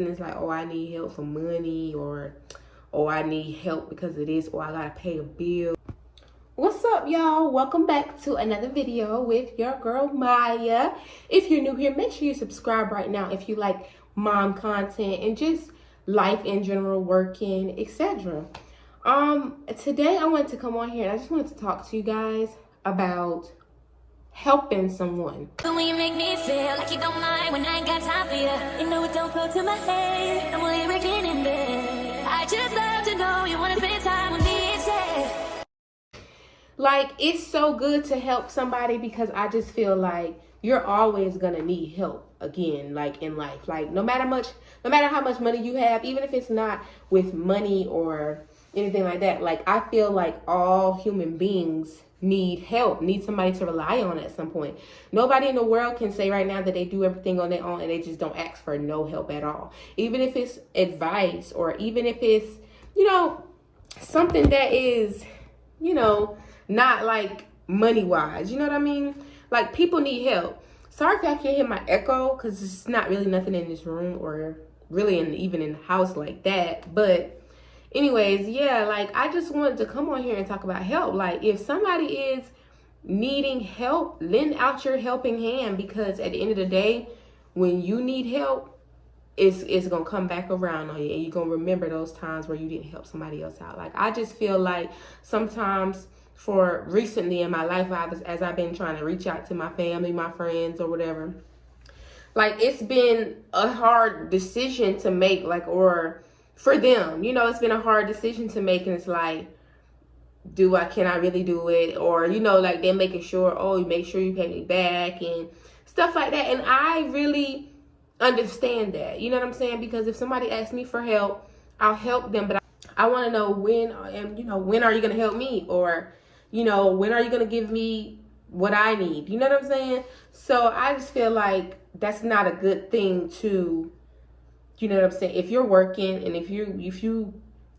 business, like, oh, I need help for money, or oh, I need help because of this, or I gotta pay a bill. What's up, y'all? Welcome back to another video with your girl Maya. If you're new here, make sure you subscribe right now if you like mom content and just life in general, working, etc. Today I wanted to come on here and I just wanted to talk to you guys about helping someone. When you make me feel like you don't mind when I ain't got time for you. You know it don't go to my head. I'm only working in bed. I just love to know you want to spend time with me instead. Like, it's so good to help somebody because I just feel like you're always gonna need help again, like in life. Like no matter how much money you have, even if it's not with money or anything like that, like I feel like all human beings need help, need somebody to rely on at some point. Nobody in the world can say right now that they do everything on their own and they just don't ask for no help at all. Even if it's advice, or even if it's, you know, something that is, you know, not like money wise, you know what I mean? Like, people need help. Sorry if I can't hear my echo, because it's not really nothing in this room or really even in the house like that. But anyways, yeah, like I just wanted to come on here and talk about help. Like, if somebody is needing help, lend out your helping hand, because at the end of the day, when you need help, it's gonna come back around on you, and you're gonna remember those times where you didn't help somebody else out. Like, I just feel like sometimes, for recently in my life, as I've been trying to reach out to my family, my friends, or whatever, like it's been a hard decision to make, like, or for them, you know, it's been a hard decision to make, and it's like, can I really do it? Or, you know, like they're making sure, oh, you make sure you pay me back and stuff like that. And I really understand that, you know what I'm saying? Because if somebody asks me for help, I'll help them, but I want to know when, and you know, when are you going to help me? Or, you know, when are you going to give me what I need? You know what I'm saying? So I just feel like that's not a good thing to, you know what I'm saying? If you're working and if you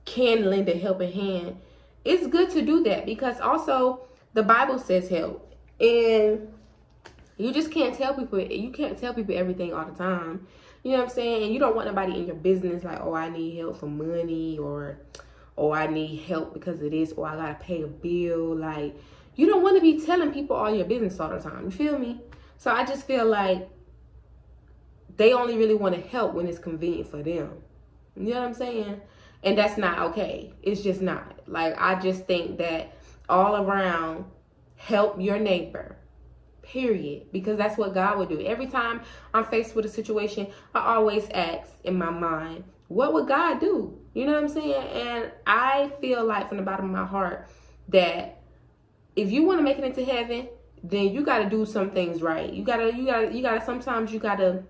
can lend a helping hand, it's good to do that, because also the Bible says help. And you just can't tell people, everything all the time. You know what I'm saying? And you don't want nobody in your business like, oh, I need help for money, or oh, I need help because of this, or I gotta pay a bill. Like, you don't want to be telling people all your business all the time. You feel me? So I just feel like they only really want to help when it's convenient for them. You know what I'm saying? And that's not okay. It's just not. Like, I just think that all around, help your neighbor. Period. Because that's what God would do. Every time I'm faced with a situation, I always ask in my mind, what would God do? You know what I'm saying? And I feel like from the bottom of my heart that if you want to make it into heaven, then you got to do some things right. You gotta sometimes you gotta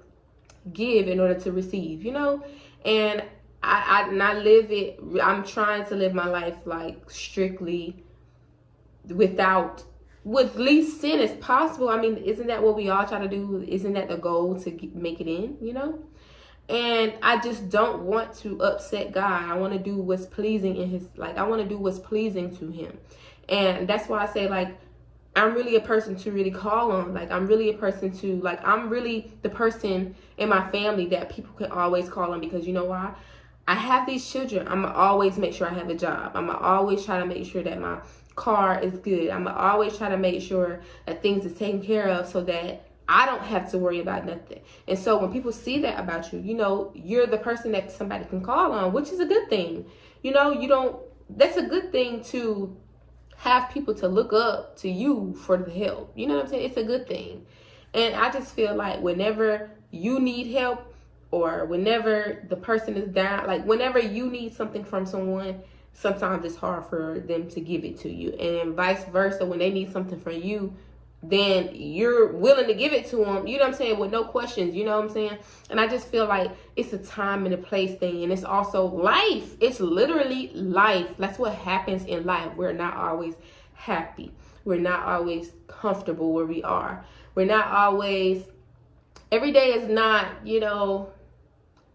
give in order to receive, you know? And I'm trying to live my life like strictly with least sin as possible. I mean, isn't that what we all try to do? Isn't that the goal, to make it in, you know? And I just don't want to upset God. I want to do what's pleasing I want to do what's pleasing to him. And that's why I say, like, I'm really a person to really call on. Like, I'm really a person to, like, I'm really the person in my family that people can always call on, because you know why? I have these children. I'm going to always make sure I have a job. I'm going to always try to make sure that my car is good. I'm going to always try to make sure that things is taken care of, so that I don't have to worry about nothing. And so when people see that about you, you know, you're the person that somebody can call on, which is a good thing. You know, that's a good thing to have people to look up to you for the help. You know what I'm saying? It's a good thing. And I just feel like whenever you need help, or whenever the person is down, like whenever you need something from someone, sometimes it's hard for them to give it to you. And vice versa, when they need something from you, then you're willing to give it to them, you know what I'm saying, with no questions, you know what I'm saying? And I just feel like it's a time and a place thing, and it's also life. It's literally life. That's what happens in life. We're not always happy. We're not always comfortable where we are. We're not always, every day is not, you know,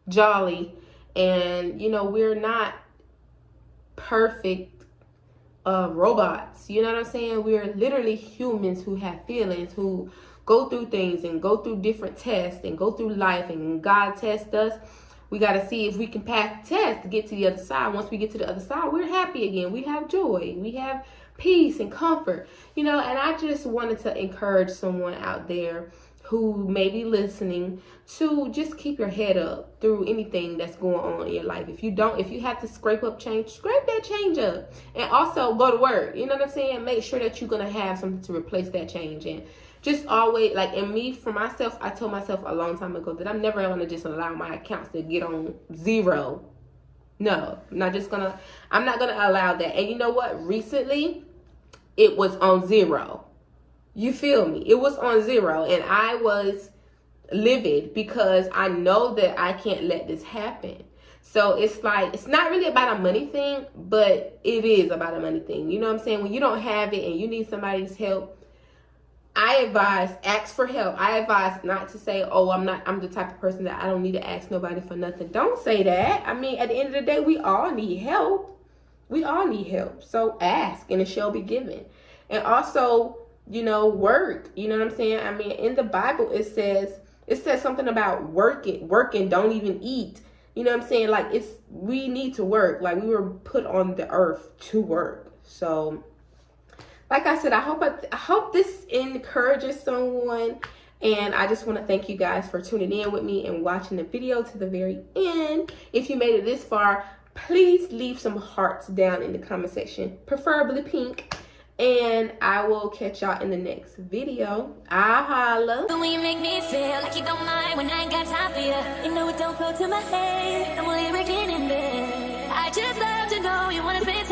jolly. And, you know, we're not perfect robots, you know what I'm saying? We're literally humans who have feelings, who go through things and go through different tests and go through life, and God tests us. We got to see if we can pass the test to get to the other side. Once we get to the other side, we're happy again. We have joy. We have peace and comfort, you know. And I just wanted to encourage someone out there who may be listening to just keep your head up through anything that's going on in your life. If you have to scrape up change, scrape that change up. And also go to work. You know what I'm saying? Make sure that you're going to have something to replace that change in. Just always, like, and me, for myself, I told myself a long time ago that I'm never going to just allow my accounts to get on zero. No, I'm not going to allow that. And you know what? Recently, it was on zero. You feel me? It was on zero, and I was livid because I know that I can't let this happen. So it's like, it's not really about a money thing, but it is about a money thing. You know what I'm saying? When you don't have it and you need somebody's help, I advise, ask for help. I advise not to say, oh, I'm the type of person that I don't need to ask nobody for nothing. Don't say that. I mean, at the end of the day, we all need help. We all need help. So ask and it shall be given. And also, you know, work. You know what I'm saying? I mean, in the Bible, it says something about working, don't even eat. You know what I'm saying? Like, we need to work. Like, we were put on the earth to work. So, like I said, I hope this encourages someone. And I just want to thank you guys for tuning in with me and watching the video to the very end. If you made it this far, please leave some hearts down in the comment section, preferably pink. And I will catch y'all in the next video. I holla. The way you make me feel like you don't mind when I ain't got time for you. You know it don't go to my head. I'm only again in bed. I just love to know you wanna spend